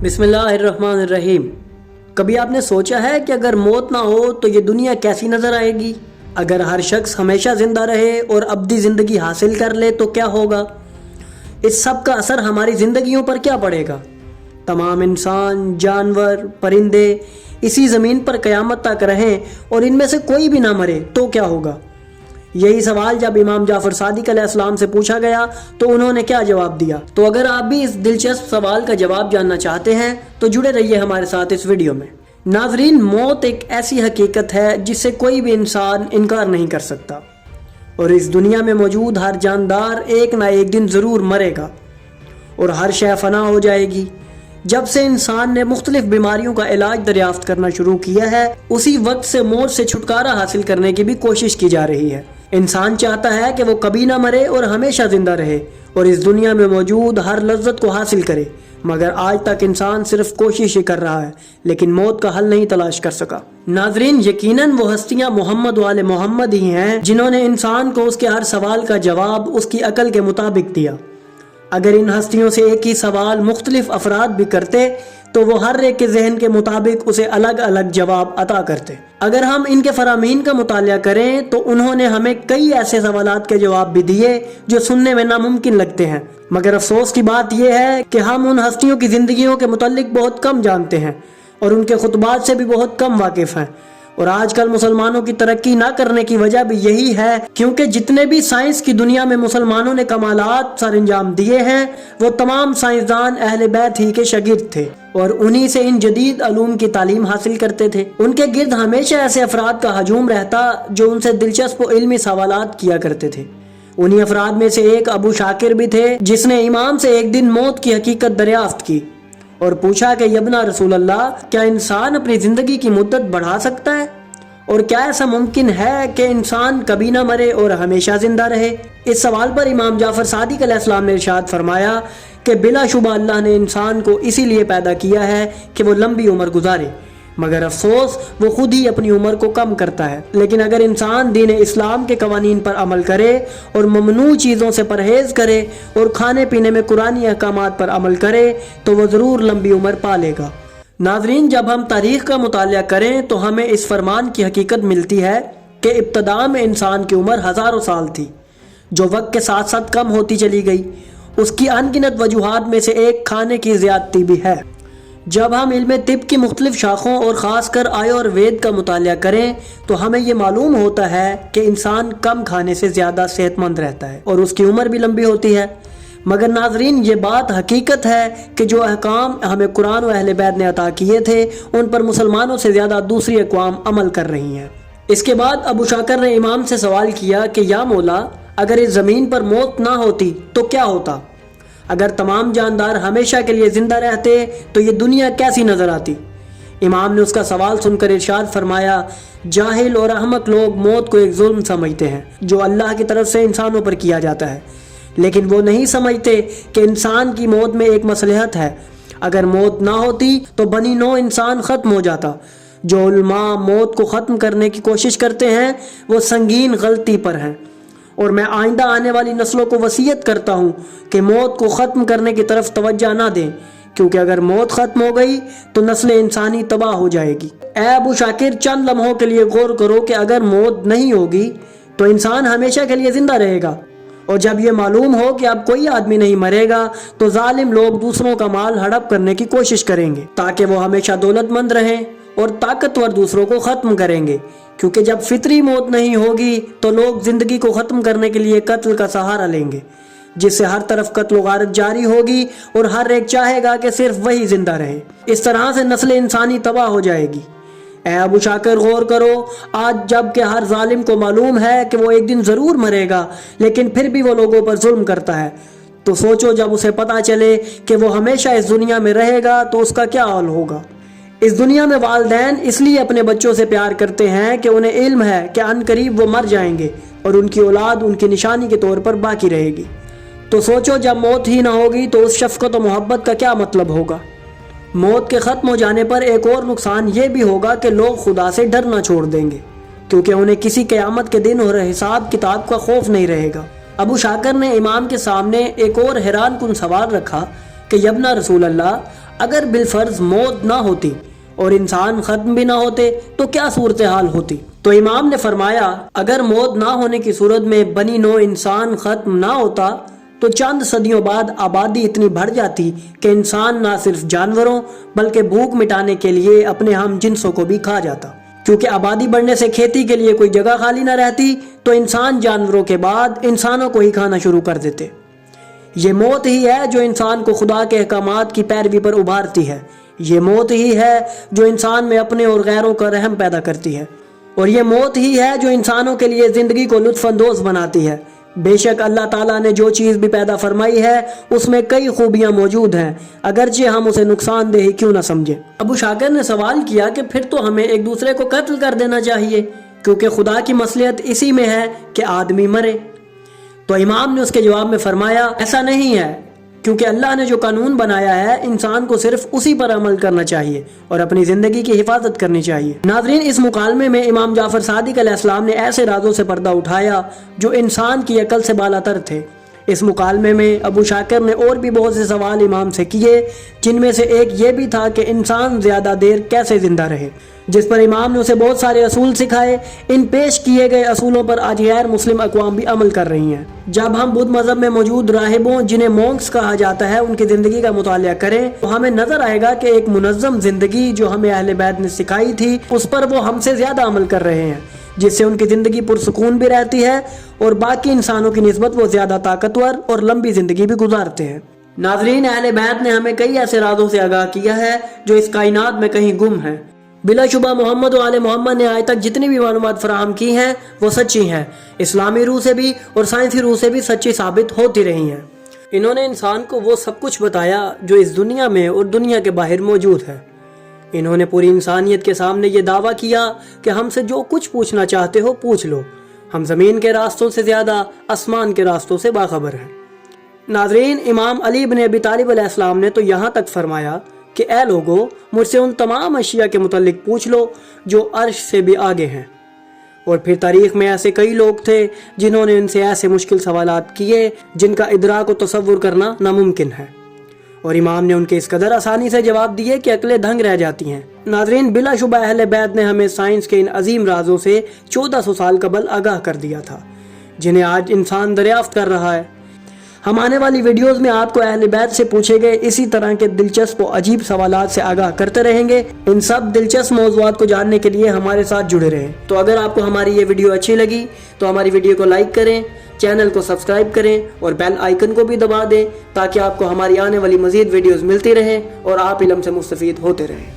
بسم اللہ الرحمن الرحیم۔ کبھی آپ نے سوچا ہے کہ اگر موت نہ ہو تو یہ دنیا کیسی نظر آئے گی؟ اگر ہر شخص ہمیشہ زندہ رہے اور ابدی زندگی حاصل کر لے تو کیا ہوگا؟ اس سب کا اثر ہماری زندگیوں پر کیا پڑے گا؟ تمام انسان، جانور، پرندے اسی زمین پر قیامت تک رہیں اور ان میں سے کوئی بھی نہ مرے تو کیا ہوگا؟ یہی سوال جب امام جعفر صادق علیہ السلام سے پوچھا گیا تو انہوں نے کیا جواب دیا؟ تو اگر آپ بھی اس دلچسپ سوال کا جواب جاننا چاہتے ہیں تو جڑے رہیے ہمارے ساتھ اس ویڈیو میں۔ ناظرین، موت ایک ایسی حقیقت ہے جس سے کوئی بھی انسان انکار نہیں کر سکتا، اور اس دنیا میں موجود ہر جاندار ایک نہ ایک دن ضرور مرے گا اور ہر شے فنا ہو جائے گی۔ جب سے انسان نے مختلف بیماریوں کا علاج دریافت کرنا شروع کیا ہے، اسی وقت سے موت سے چھٹکارا حاصل کرنے کی بھی کوشش کی جا رہی ہے۔ انسان چاہتا ہے کہ وہ کبھی نہ مرے اور ہمیشہ زندہ رہے اور اس دنیا میں موجود ہر لذت کو حاصل کرے، مگر آج تک انسان صرف کوشش ہی کر رہا ہے لیکن موت کا حل نہیں تلاش کر سکا۔ ناظرین، یقیناً وہ ہستیاں محمد و آل محمد ہی ہیں جنہوں نے انسان کو اس کے ہر سوال کا جواب اس کی عقل کے مطابق دیا۔ اگر ان ہستیوں سے ایک ہی سوال مختلف افراد بھی کرتے تو وہ ہر ایک کے ذہن کے مطابق اسے الگ الگ جواب عطا کرتے۔ اگر ہم ان کے فرامین کا مطالعہ کریں تو انہوں نے ہمیں کئی ایسے سوالات کے جواب بھی دیے جو سننے میں ناممکن لگتے ہیں، مگر افسوس کی بات یہ ہے کہ ہم ان ہستیوں کی زندگیوں کے متعلق بہت کم جانتے ہیں اور ان کے خطبات سے بھی بہت کم واقف ہیں۔ اور آج کل مسلمانوں کی ترقی نہ کرنے کی وجہ بھی یہی ہے، کیونکہ جتنے بھی سائنس کی دنیا میں مسلمانوں نے کمالات سر انجام دیے ہیں وہ تمام سائنسدان اہل بیت ہی کے شاگرد تھے اور انہی سے ان جدید علوم کی تعلیم حاصل کرتے تھے۔ ان کے گرد ہمیشہ ایسے افراد کا ہجوم رہتا جو ان سے دلچسپ و علمی سوالات کیا کرتے تھے۔ انہی افراد میں سے ایک ابو شاکر بھی تھے جس نے امام سے ایک دن موت کی حقیقت دریافت کی اور پوچھا کہ یبنا رسول اللہ، کیا انسان اپنی زندگی کی مدت بڑھا سکتا ہے؟ اور کیا ایسا ممکن ہے کہ انسان کبھی نہ مرے اور ہمیشہ زندہ رہے؟ اس سوال پر امام جعفر صادق علیہ السلام نے ارشاد فرمایا کہ بلا شبہ اللہ نے انسان کو اسی لیے پیدا کیا ہے کہ وہ لمبی عمر گزارے، مگر افسوس وہ خود ہی اپنی عمر کو کم کرتا ہے۔ لیکن اگر انسان دین اسلام کے قوانین پر عمل کرے اور ممنوع چیزوں سے پرہیز کرے اور کھانے پینے میں قرآنی احکامات پر عمل کرے تو وہ ضرور لمبی عمر پا لے گا۔ ناظرین، جب ہم تاریخ کا مطالعہ کریں تو ہمیں اس فرمان کی حقیقت ملتی ہے کہ ابتدا میں انسان کی عمر ہزاروں سال تھی جو وقت کے ساتھ ساتھ کم ہوتی چلی گئی۔ اس کی ان گنت وجوہات میں سے ایک کھانے کی زیادتی بھی ہے۔ جب ہم علم طب کی مختلف شاخوں اور خاص کر آیوروید کا مطالعہ کریں تو ہمیں یہ معلوم ہوتا ہے کہ انسان کم کھانے سے زیادہ صحت مند رہتا ہے اور اس کی عمر بھی لمبی ہوتی ہے۔ مگر ناظرین، یہ بات حقیقت ہے کہ جو احکام ہمیں قرآن و اہل بیت نے عطا کیے تھے ان پر مسلمانوں سے زیادہ دوسری اقوام عمل کر رہی ہیں۔ اس کے بعد ابو شاکر نے امام سے سوال کیا کہ یا مولا، اگر اس زمین پر موت نہ ہوتی تو کیا ہوتا؟ اگر تمام جاندار ہمیشہ کے لیے زندہ رہتے تو یہ دنیا کیسی نظر آتی؟ امام نے اس کا سوال سن کر ارشاد فرمایا، جاہل اور احمق لوگ موت کو ایک ظلم سمجھتے ہیں جو اللہ کی طرف سے انسانوں پر کیا جاتا ہے، لیکن وہ نہیں سمجھتے کہ انسان کی موت میں ایک مصلحت ہے۔ اگر موت نہ ہوتی تو بنی نوع انسان ختم ہو جاتا۔ جو علماء موت کو ختم کرنے کی کوشش کرتے ہیں وہ سنگین غلطی پر ہیں، اور میں آئندہ آنے والی نسلوں کو وصیت کرتا ہوں کہ موت کو ختم کرنے کی طرف توجہ نہ دیں، کیونکہ اگر موت ختم ہو گئی تو نسل انسانی تباہ ہو جائے گی۔ اے ابو شاکر، چند لمحوں کے لیے غور کرو کہ اگر موت نہیں ہوگی تو انسان ہمیشہ کے لیے زندہ رہے گا، اور جب یہ معلوم ہو کہ اب کوئی آدمی نہیں مرے گا تو ظالم لوگ دوسروں کا مال ہڑپ کرنے کی کوشش کریں گے تاکہ وہ ہمیشہ دولت مند رہیں، اور طاقتور دوسروں کو ختم کریں گے، کیونکہ جب فطری موت نہیں ہوگی تو لوگ زندگی کو ختم کرنے کے لیے قتل کا سہارا لیں گے، جس سے ہر طرف قتل و غارت جاری ہوگی اور ہر ایک چاہے گا کہ صرف وہی زندہ رہے۔ اس طرح سے نسل انسانی تباہ ہو جائے گی۔ اے ابو شاکر، غور کرو، آج جب کہ ہر ظالم کو معلوم ہے کہ وہ ایک دن ضرور مرے گا لیکن پھر بھی وہ لوگوں پر ظلم کرتا ہے، تو سوچو جب اسے پتا چلے کہ وہ ہمیشہ اس دنیا میں رہے گا تو اس کا کیا حال ہوگا۔ اس دنیا میں والدین اس لیے اپنے بچوں سے پیار کرتے ہیں کہ انہیں علم ہے کہ ان قریب وہ مر جائیں گے اور ان کی اولاد ان کی نشانی کے طور پر باقی رہے گی۔ تو سوچو جب موت ہی نہ ہوگی تو اس شفقت و محبت کا کیا مطلب ہوگا؟ موت کے ختم ہو جانے پر ایک اور نقصان یہ بھی ہوگا کہ لوگ خدا سے ڈرنا چھوڑ دیں گے، کیونکہ انہیں کسی قیامت کے دن اور حساب کتاب کا خوف نہیں رہے گا۔ ابو شاکر نے امام کے سامنے ایک اور حیران کن سوال رکھا کہ کہ یبنا رسول اللہ، اگر بالفرض موت نہ ہوتی اور انسان ختم بھی نہ ہوتے تو کیا صورتحال ہوتی؟ تو امام نے فرمایا اگر موت نہ ہونے کی صورت میں بنی نوع انسان ختم نہ ہوتا تو چند صدیوں بعد آبادی اتنی بڑھ جاتی کہ انسان نہ صرف جانوروں بلکہ بھوک مٹانے کے لیے اپنے ہم جنسوں کو بھی کھا جاتا، کیونکہ آبادی بڑھنے سے کھیتی کے لیے کوئی جگہ خالی نہ رہتی تو انسان جانوروں کے بعد انسانوں کو ہی کھانا شروع کر دیتے۔ یہ موت ہی ہے جو انسان کو خدا کے احکامات کی پیروی پر ابھارتی ہے، یہ موت ہی ہے جو انسان میں اپنے اور غیروں کا رحم پیدا کرتی ہے، اور یہ موت ہی ہے جو انسانوں کے لیے زندگی کو لطف اندوز بناتی ہے۔ بے شک اللہ تعالیٰ نے جو چیز بھی پیدا فرمائی ہے اس میں کئی خوبیاں موجود ہیں، اگرچہ ہم اسے نقصان دہ کیوں نہ سمجھیں۔ ابو شاکر نے سوال کیا کہ پھر تو ہمیں ایک دوسرے کو قتل کر دینا چاہیے، کیونکہ خدا کی مصلحت اسی میں ہے کہ آدمی مرے۔ تو امام نے اس کے جواب میں فرمایا ایسا نہیں ہے، کیونکہ اللہ نے جو قانون بنایا ہے انسان کو صرف اسی پر عمل کرنا چاہیے اور اپنی زندگی کی حفاظت کرنی چاہیے۔ ناظرین، اس مکالمے میں امام جعفر صادق علیہ السلام نے ایسے رازوں سے پردہ اٹھایا جو انسان کی عقل سے بالاتر تھے۔ اس مکالمے میں ابو شاکر نے اور بھی بہت سے سوال امام سے کیے، جن میں سے ایک یہ بھی تھا کہ انسان زیادہ دیر کیسے زندہ رہے، جس پر امام نے اسے بہت سارے اصول سکھائے۔ ان پیش کیے گئے اصولوں پر آج غیر مسلم اقوام بھی عمل کر رہی ہیں۔ جب ہم بدھ مذہب میں موجود راہبوں، جنہیں مونکس کہا جاتا ہے، ان کی زندگی کا مطالعہ کریں تو ہمیں نظر آئے گا کہ ایک منظم زندگی جو ہمیں اہل بیت نے سکھائی تھی اس پر وہ ہم سے زیادہ عمل کر رہے ہیں، جس سے ان کی زندگی پرسکون بھی رہتی ہے اور باقی انسانوں کی نسبت وہ زیادہ طاقتور اور لمبی زندگی بھی گزارتے ہیں۔ ناظرین، اہل بیت نے ہمیں کئی ایسے رازوں سے آگاہ کیا ہے جو اس کائنات میں کہیں گم ہیں۔ بلا شبہ محمد و آل محمد نے آج تک جتنی بھی معلومات فراہم کی ہیں وہ سچی ہیں، اسلامی روح سے بھی اور سائنسی روح سے بھی سچی ثابت ہوتی رہی ہیں۔ انہوں نے انسان کو وہ سب کچھ بتایا جو اس دنیا میں اور دنیا کے باہر موجود ہے۔ انہوں نے پوری انسانیت کے سامنے یہ دعویٰ کیا کہ ہم سے جو کچھ پوچھنا چاہتے ہو پوچھ لو، ہم زمین کے راستوں سے زیادہ آسمان کے راستوں سے باخبر ہیں۔ ناظرین، امام علی بن ابی طالب علیہ السلام نے تو یہاں تک فرمایا کہ اے لوگو، مجھ سے ان تمام اشیاء کے متعلق پوچھ لو جو عرش سے بھی آگے ہیں۔ اور پھر تاریخ میں ایسے کئی لوگ تھے جنہوں نے ان سے ایسے مشکل سوالات کیے جن کا ادراک و تصور کرنا ناممکن ہے، اور امام نے ان کے اس قدر آسانی سے جواب دیے کہ عقلیں دھنگ رہ جاتی ہیں۔ ناظرین، بلا شبہ اہل بیت نے ہمیں سائنس کے ان عظیم رازوں سے 1400 سال قبل آگاہ کر دیا تھا، جنہیں آج انسان دریافت کر رہا ہے۔ ہم آنے والی ویڈیوز میں آپ کو اہل بیت سے پوچھے گئے اسی طرح کے دلچسپ و عجیب سوالات سے آگاہ کرتے رہیں گے۔ ان سب دلچسپ موضوعات کو جاننے کے لیے ہمارے ساتھ جڑے رہیں۔ تو اگر آپ کو ہماری یہ ویڈیو اچھی لگی تو ہماری ویڈیو کو لائک کریں، چینل کو سبسکرائب کریں اور بیل آئیکن کو بھی دبا دیں تاکہ آپ کو ہماری آنے والی مزید ویڈیوز ملتی رہیں اور آپ علم سے مستفید ہوتے رہیں۔